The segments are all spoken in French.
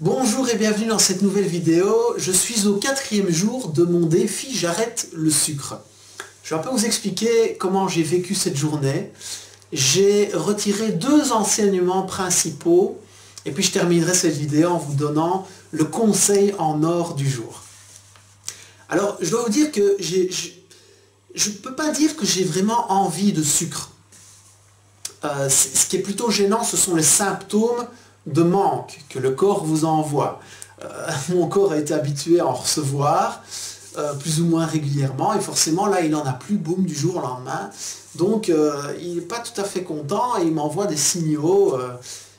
Bonjour et bienvenue dans cette nouvelle vidéo. Je suis au 4e jour de mon défi J'arrête le sucre. Je vais un peu vous expliquer comment j'ai vécu cette journée. J'ai retiré 2 enseignements principaux et puis je terminerai cette vidéo en vous donnant le conseil en or du jour. Alors je dois vous dire que je ne peux pas dire que j'ai vraiment envie de sucre. Ce qui est plutôt gênant, ce sont les symptômes de manque que le corps vous envoie. Mon corps a été habitué à en recevoir plus ou moins régulièrement et forcément là il n'en a plus, boum, du jour au lendemain. Donc il n'est pas tout à fait content et il m'envoie des signaux.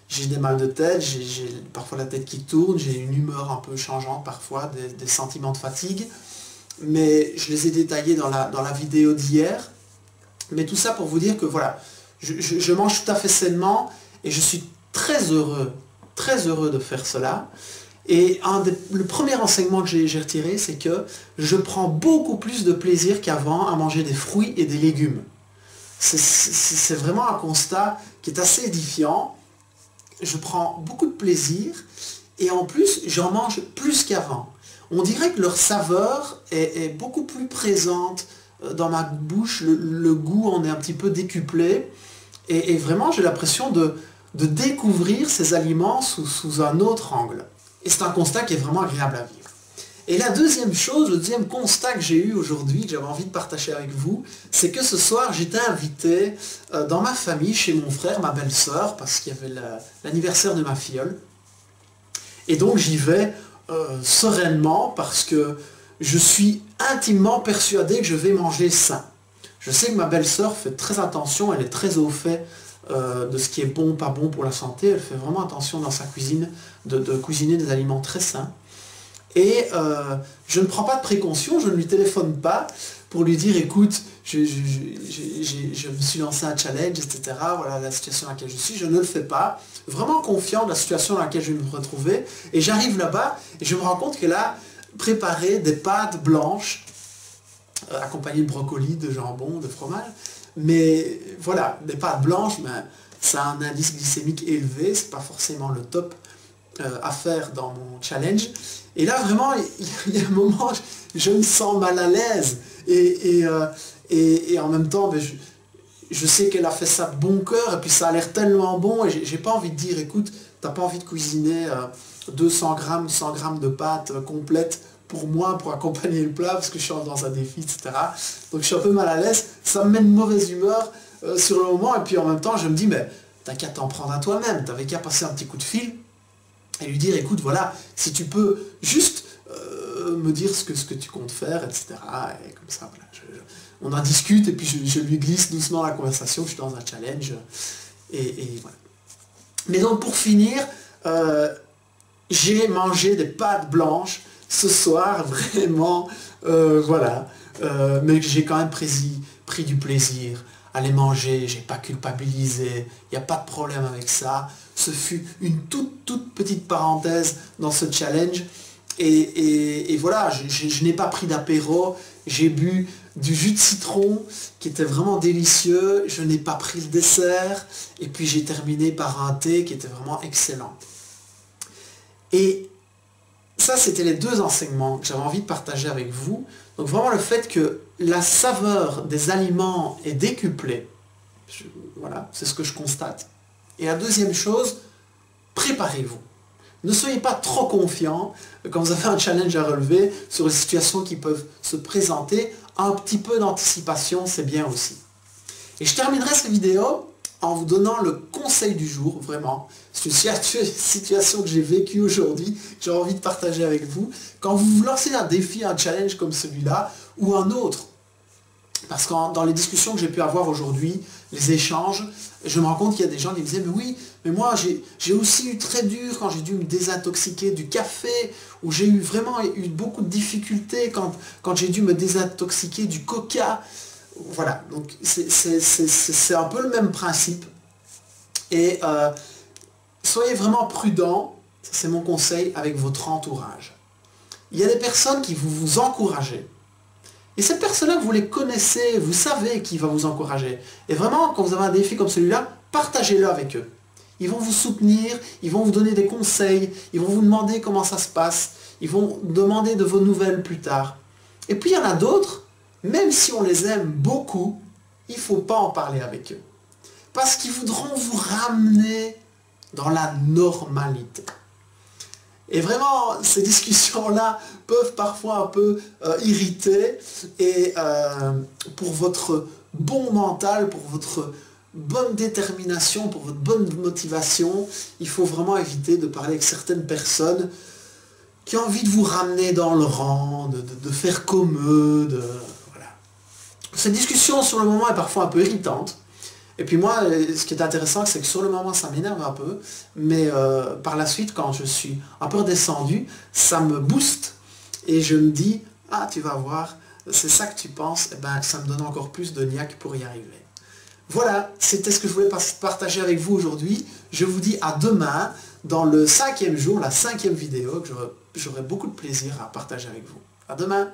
J'ai des mal de tête, j'ai parfois la tête qui tourne, j'ai une humeur un peu changeante parfois, des sentiments de fatigue. Mais je les ai détaillés dans la vidéo d'hier. Mais tout ça pour vous dire que voilà, je mange tout à fait sainement et je suis très heureux de faire cela. Et le premier enseignement que j'ai retiré, c'est que je prends beaucoup plus de plaisir qu'avant à manger des fruits et des légumes. C'est vraiment un constat qui est assez édifiant. Je prends beaucoup de plaisir et en plus j'en mange plus qu'avant. On dirait que leur saveur est beaucoup plus présente dans ma bouche, le goût en est un petit peu décuplé et vraiment j'ai l'impression de découvrir ces aliments sous un autre angle. Et c'est un constat qui est vraiment agréable à vivre. Et la deuxième chose, le deuxième constat que j'ai eu aujourd'hui, que j'avais envie de partager avec vous, c'est que ce soir j'étais invité dans ma famille, chez mon frère, ma belle-sœur, parce qu'il y avait l'anniversaire de ma filleule. Et donc j'y vais sereinement parce que je suis intimement persuadé que je vais manger sain. Je sais que ma belle-sœur fait très attention, elle est très au fait de ce qui est bon, pas bon pour la santé. Elle fait vraiment attention dans sa cuisine de cuisiner des aliments très sains. Et je ne prends pas de précaution, je ne lui téléphone pas pour lui dire écoute, je me suis lancé un challenge, etc. Voilà la situation dans laquelle je suis, je ne le fais pas. Vraiment confiant de la situation dans laquelle je vais me retrouver. Et j'arrive là-bas et je me rends compte qu'elle a préparé des pâtes blanches accompagnées de brocolis, de jambon, de fromage. Mais voilà, des pâtes blanches, mais ça a un indice glycémique élevé, c'est pas forcément le top à faire dans mon challenge. Et là vraiment, il y a un moment, je me sens mal à l'aise. Et en même temps, je sais qu'elle a fait ça de bon cœur, et puis ça a l'air tellement bon, et j'ai pas envie de dire, écoute, t'as pas envie de cuisiner 200 grammes, 100 grammes de pâtes complètes pour moi, pour accompagner le plat, parce que je suis dans un défi, etc. Donc je suis un peu mal à l'aise, ça me met une mauvaise humeur sur le moment, et puis en même temps je me dis, mais t'as qu'à t'en prendre à toi-même, t'avais qu'à passer un petit coup de fil, et lui dire, écoute, voilà, si tu peux juste me dire ce que tu comptes faire, etc. Et comme ça, voilà, on en discute, et puis je lui glisse doucement la conversation, je suis dans un challenge, et voilà. Mais donc pour finir, j'ai mangé des pâtes blanches, ce soir, vraiment, voilà, mais j'ai quand même pris du plaisir à les manger, j'ai pas culpabilisé, il n'y a pas de problème avec ça. Ce fut une toute petite parenthèse dans ce challenge, et voilà, je n'ai pas pris d'apéro, j'ai bu du jus de citron qui était vraiment délicieux, je n'ai pas pris le dessert, et puis j'ai terminé par un thé qui était vraiment excellent. Et ça, c'était les 2 enseignements que j'avais envie de partager avec vous. Donc vraiment le fait que la saveur des aliments est décuplée. Voilà, c'est ce que je constate. Et la deuxième chose, préparez-vous. Ne soyez pas trop confiants quand vous avez un challenge à relever sur les situations qui peuvent se présenter. Un petit peu d'anticipation, c'est bien aussi. Et je terminerai cette vidéo en vous donnant le conseil du jour, vraiment. C'est une situation que j'ai vécue aujourd'hui, que j'ai envie de partager avec vous. Quand vous vous lancez un défi, un challenge comme celui-là, ou un autre, parce que dans les discussions que j'ai pu avoir aujourd'hui, les échanges, je me rends compte qu'il y a des gens qui me disaient, mais oui, mais moi j'ai aussi eu très dur quand j'ai dû me désintoxiquer du café, ou j'ai vraiment eu beaucoup de difficultés quand j'ai dû me désintoxiquer du coca. Voilà, donc c'est un peu le même principe. Et soyez vraiment prudents, c'est mon conseil, avec votre entourage. Il y a des personnes qui vous encouragent. Et ces personnes-là, vous les connaissez, vous savez qui va vous encourager. Et vraiment, quand vous avez un défi comme celui-là, partagez-le avec eux. Ils vont vous soutenir, ils vont vous donner des conseils, ils vont vous demander comment ça se passe, ils vont demander de vos nouvelles plus tard. Et puis il y en a d'autres, même si on les aime beaucoup, il ne faut pas en parler avec eux. Parce qu'ils voudront vous ramener dans la normalité. Et vraiment, ces discussions-là peuvent parfois un peu irriter. Et pour votre bon mental, pour votre bonne détermination, pour votre bonne motivation, il faut vraiment éviter de parler avec certaines personnes qui ont envie de vous ramener dans le rang, de faire comme eux. Voilà. Cette discussion sur le moment est parfois un peu irritante. Et puis moi, ce qui est intéressant, c'est que sur le moment, ça m'énerve un peu, mais par la suite, quand je suis un peu redescendu, ça me booste, et je me dis, ah, tu vas voir, c'est ça que tu penses, et ben, ça me donne encore plus de niaque pour y arriver. Voilà, c'était ce que je voulais partager avec vous aujourd'hui. Je vous dis à demain, dans le 5e jour, la 5e vidéo, que j'aurai beaucoup de plaisir à partager avec vous. À demain!